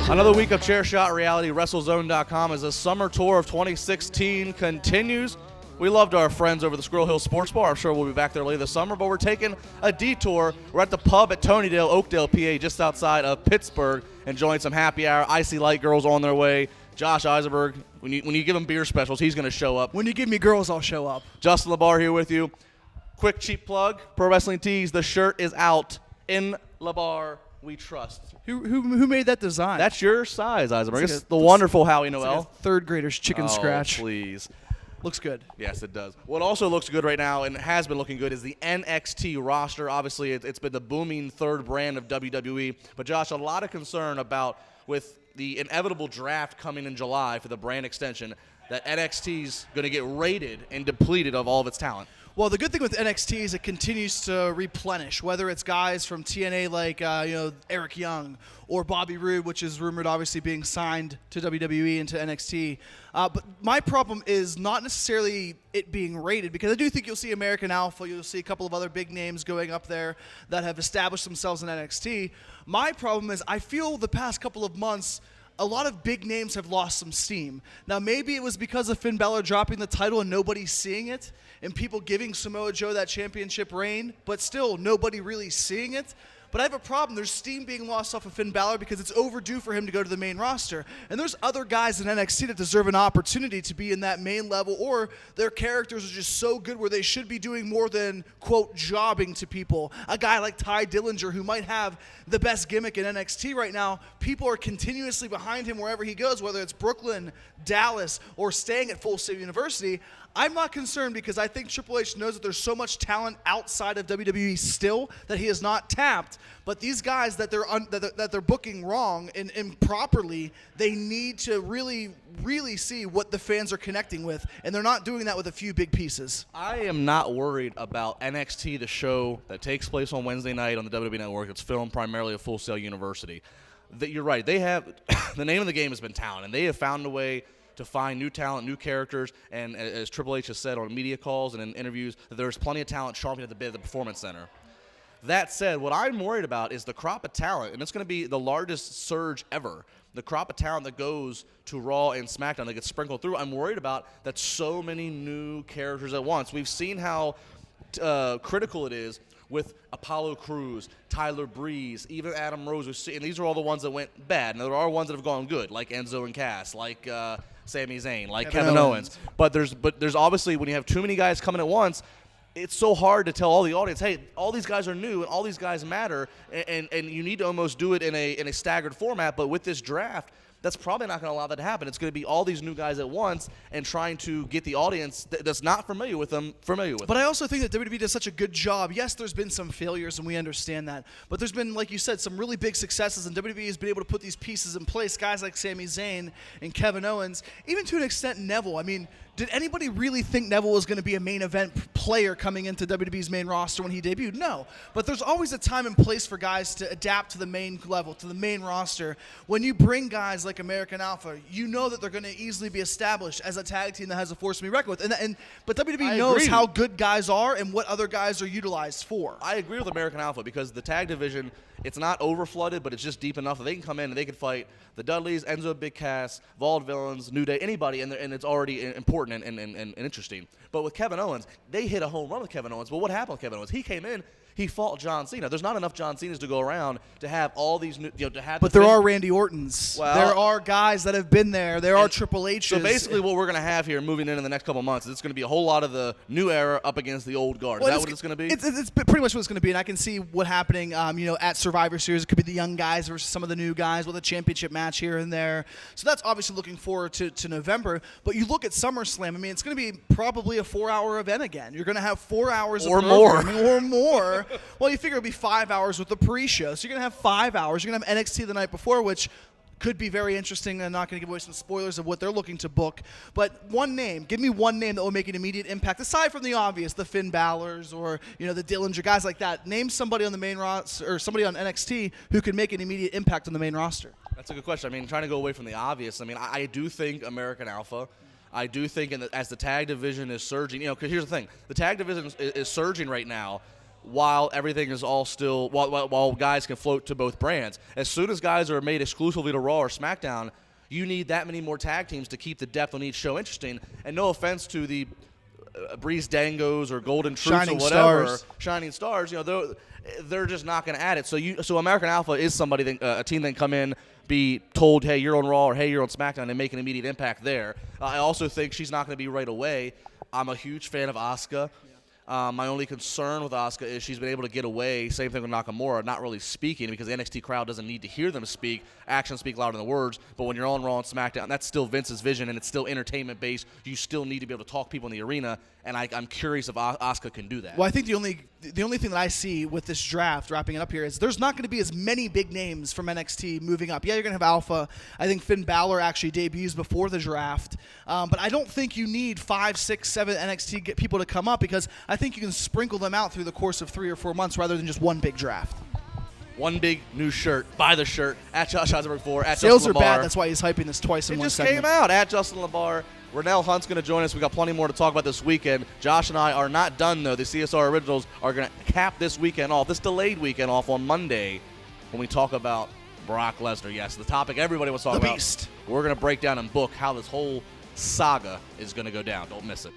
Another week of Chair Shot Reality. WrestleZone.com as the summer tour of 2016 continues. We loved our friends over the Squirrel Hill Sports Bar. I'm sure we'll be back there later this summer, but we're taking a detour. We're at the pub at Tonydale, Oakdale, PA, just outside of Pittsburgh, enjoying some happy hour. Icy Light Girls on their way. Josh Eisenberg, when you give him beer specials, he's going to show up. When you give me girls, I'll show up. Justin LaBar here with you. Quick, cheap plug. Pro Wrestling Tees. The shirt is out. In LaBar, we trust. Who made that design? That's your size, Eisenberg. It's the wonderful Howie Noel. Like third grader's chicken scratch. Please. Looks good. Yes, it does. What also looks good right now and has been looking good is the NXT roster. Obviously, it's been the booming third brand of WWE. But, Josh, a lot of concern about with the inevitable draft coming in July for the brand extension that NXT's going to get raided and depleted of all of its talent. Well, the good thing with NXT is it continues to replenish, whether it's guys from TNA like Eric Young or Bobby Roode, which is rumored obviously being signed to WWE and to NXT. But my problem is not necessarily it being rated, because I do think you'll see American Alpha, you'll see a couple of other big names going up there that have established themselves in NXT. My problem is I feel the past couple of months a lot of big names have lost some steam. Now, maybe it was because of Finn Balor dropping the title and nobody's seeing it, and people giving Samoa Joe that championship reign, but still nobody really seeing it. But I have a problem. There's steam being lost off of Finn Balor because it's overdue for him to go to the main roster. And there's other guys in NXT that deserve an opportunity to be in that main level, or their characters are just so good where they should be doing more than, quote, jobbing to people. A guy like Ty Dillinger, who might have the best gimmick in NXT right now, people are continuously behind him wherever he goes, whether it's Brooklyn, Dallas, or staying at Full Sail University. I'm not concerned because I think Triple H knows that there's so much talent outside of WWE still that he has not tapped. But these guys that they're booking wrong and improperly, they need to really, really see what the fans are connecting with, and they're not doing that with a few big pieces. I am not worried about NXT, the show that takes place on Wednesday night on the WWE Network. It's filmed primarily at Full Sail University. You're right. They have the name of the game has been talent, and they have found a way to find new talent, new characters, and as Triple H has said on media calls and in interviews, that there's plenty of talent sharpening at the bit at the Performance Center. That said, what I'm worried about is the crop of talent, and it's going to be the largest surge ever. The crop of talent that goes to Raw and SmackDown that gets sprinkled through. I'm worried about that so many new characters at once. We've seen how critical it is with Apollo Crews, Tyler Breeze, even Adam Rose, and these are all the ones that went bad, and there are ones that have gone good, like Enzo and Cass, like Sami Zayn, like Kevin Owens. But there's obviously, when you have too many guys coming at once, it's so hard to tell all the audience, hey, all these guys are new and all these guys matter, and you need to almost do it in a staggered format. But with this draft, that's probably not going to allow that to happen. It's going to be all these new guys at once and trying to get the audience that's not familiar with them familiar with them. But I also think that WWE does such a good job. Yes, there's been some failures, and we understand that. But there's been, like you said, some really big successes, and WWE has been able to put these pieces in place. Guys like Sami Zayn and Kevin Owens, even to an extent Neville. I mean, did anybody really think Neville was going to be a main event player coming into WWE's main roster when he debuted? No. But there's always a time and place for guys to adapt to the main level, to the main roster. When you bring guys like American Alpha, you know that they're going to easily be established as a tag team that has a force to be reckoned with. But WWE knows how good guys are and what other guys are utilized for. I agree with American Alpha because the tag division, it's not over-flooded, but it's just deep enough that they can come in and they can fight the Dudleys, Enzo Big Cass, Vaudevillains, New Day, anybody, and it's already important and interesting. But with Kevin Owens, they hit a home run with Kevin Owens. But what happened with Kevin Owens? He came in, he fought John Cena. There's not enough John Cenas to go around to have all these new, to have. But there are Randy Ortons. Well, there are guys that have been there. There are Triple H's. So basically, what we're going to have here moving in the next couple of months is it's going to be a whole lot of the new era up against the old guard. Is that what it's going to be? It's pretty much what it's going to be, and I can see what happening. At Survivor Series, it could be the young guys versus some of the new guys with a championship match here and there. So that's obviously looking forward to November. But you look at SummerSlam. I mean, it's going to be probably a 4-hour event again. You're going to have 4 hours or of programming or more. Well, you figure it'll be 5 hours with the pre-show. So you're going to have 5 hours. You're going to have NXT the night before, which could be very interesting. I'm not going to give away some spoilers of what they're looking to book. But one name, give me one name that will make an immediate impact, aside from the obvious, the Finn Balors or the Dillinger, guys like that. Name somebody on the main roster or somebody on NXT who could make an immediate impact on the main roster. That's a good question. I mean, trying to go away from the obvious. I mean, I do think American Alpha. I do think as the tag division is surging, because here's the thing. The tag division is surging right now. while everything is all still while guys can float to both brands. As soon as guys are made exclusively to Raw or SmackDown, you need that many more tag teams to keep the depth on each show interesting. And no offense to the Breeze Dangos or Golden Troops Shining or whatever, Stars. Shining Stars, they're just not going to add it. So American Alpha is somebody that, a team that can come in, be told, hey, you're on Raw or hey, you're on SmackDown, and make an immediate impact there. I also think she's not going to be right away. I'm a huge fan of Asuka. My only concern with Asuka is she's been able to get away, same thing with Nakamura, not really speaking because the NXT crowd doesn't need to hear them speak. Actions speak louder than words. But when you're on Raw and SmackDown, that's still Vince's vision, and it's still entertainment-based. You still need to be able to talk people in the arena, and I'm curious if Asuka can do that. Well, I think the only thing that I see with this draft, wrapping it up here, is there's not going to be as many big names from NXT moving up. Yeah, you're going to have Alpha. I think Finn Balor actually debuts before the draft. But I don't think you need 5, 6, 7 NXT people to come up because I think you can sprinkle them out through the course of 3 or 4 months rather than just one big draft. One big new shirt. Buy the shirt. At Josh Eisenberg 4. At Sales Justin are bad. LaBar. That's why he's hyping this twice in one It just segment. came out. At Justin LaBar. Rennell Hunt's going to join us. We got plenty more to talk about this weekend. Josh and I are not done, though. The CSR Originals are going to cap this weekend off, this delayed weekend off on Monday when we talk about Brock Lesnar. Yes, the topic everybody wants to talk The about. Beast. We're going to break down and book how this whole saga is going to go down. Don't miss it.